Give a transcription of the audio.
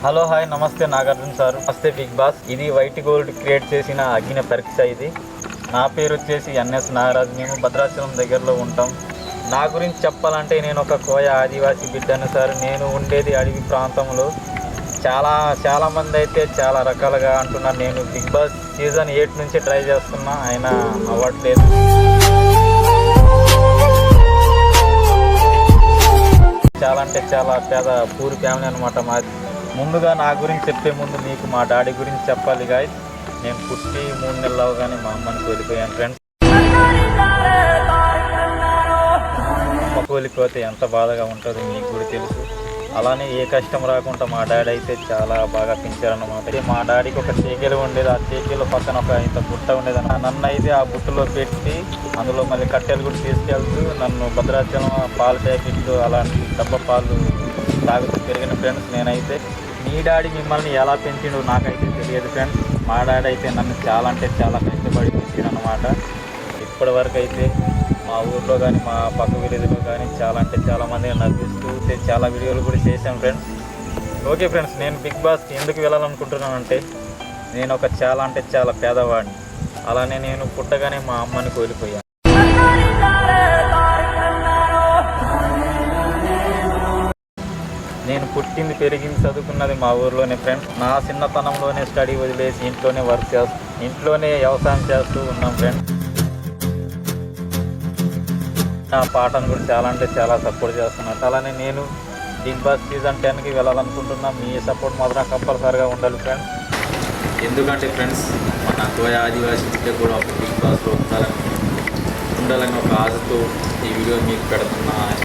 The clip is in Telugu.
హలో హాయ్ నమస్తే నాగార్జున సార్. నమస్తే బిగ్ బాస్. ఇది వైట్ గోల్డ్ క్రియేట్ చేసిన అగ్ని పరీక్ష. ఇది నా పేరు వచ్చేసి ఎన్ఎస్ నాగరాజ్. మేము భద్రాచలం దగ్గరలో ఉంటాం. నా గురించి చెప్పాలంటే నేను ఒక కోయ ఆదివాసీ బిడ్డను సార్. నేను ఉండేది అడవి ప్రాంతంలో. చాలామంది అయితే చాలా రకాలుగా అంటున్నారు. నేను బిగ్ బాస్ సీజన్ 8 నుంచి ట్రై చేస్తున్నా, అయినా అవ్వట్లేదు. చాలా అంటే చాలా పేద పూర్ ఫ్యామిలీ అనమాట మాది. ముందుగా నా గురించి చెప్పే ముందు మీకు మా డాడీ గురించి చెప్పాలి గాయస్. నేను పుట్టి 3 నెలలు అవగానే మా అమ్మని కోల్పోయాను ఫ్రెండ్స్. అమ్మ కోల్పోతే ఎంత బాధగా ఉంటుందో మీకు కూడా తెలుసు. అలానే ఏ కష్టం రాకుండా మా డాడీ అయితే చాలా బాగా పెంచారన్నమాట. మా డాడీకి ఒక చేకెలు ఉండేది. ఆ చేకెలు పక్కన ఒక ఇంత బుట్ట ఉండేది. నన్ను అయితే ఆ బుట్టలో పెట్టి అందులో మళ్ళీ కట్టెలు కూడా తీసుకెళ్తూ నన్ను భద్రాచలం పాల ప్యాకెట్లు అలాంటి డబ్బా పాలు తాగుతూ పెరిగిన ఫ్రెండ్స్. నేనైతే మీ డాడీ మిమ్మల్ని ఎలా పెంచిండో నాకైతే తెలియదు ఫ్రెండ్స్. మా డాడీ అయితే నన్ను చాలా అంటే చాలా కష్టపడి పెంచారన్నమాట. ఇప్పటి వరకు అయితే మా ఊర్లో కానీ మా పక్క విలేజ్లో కానీ చాలా అంటే చాలామంది నవ్విస్తూ చాలా వీడియోలు కూడా చేశాం ఫ్రెండ్స్. ఓకే ఫ్రెండ్స్, నేను బిగ్ బాస్కి ఎందుకు వెళ్ళాలనుకుంటున్నానంటే నేను ఒక చాలా అంటే చాలా పేదవాడిని. అలానే నేను పుట్టగానే మా అమ్మని కోల్పోయాను. నేను పుట్టింది పెరిగింది చదువుకున్నది మా ఊర్లోనే ఫ్రెండ్స్. నా చిన్నతనంలోనే స్టడీ వదిలేసి ఇంట్లోనే వ్యవసాయం చేస్తూ ఉన్నాం ఫ్రెండ్స్. నా పాటను కూడా చాలా అంటే చాలా సపోర్ట్ చేస్తున్నాను. అలానే నేను బిగ్ బాస్ సీజన్ 10కి వెళ్ళాలనుకుంటున్నా. మీ సపోర్ట్ మాత్రం కంపల్సరీగా ఉండాలి ఫ్రెండ్స్. ఎందుకంటే ఫ్రెండ్స్ మన కోయ ఆదివాసీ బిడ్డ కూడా ఒక బిగ్ బాస్లో ఉండాలని ఒక ఆశతో ఈ వీడియో మీకు పెడుతున్నా.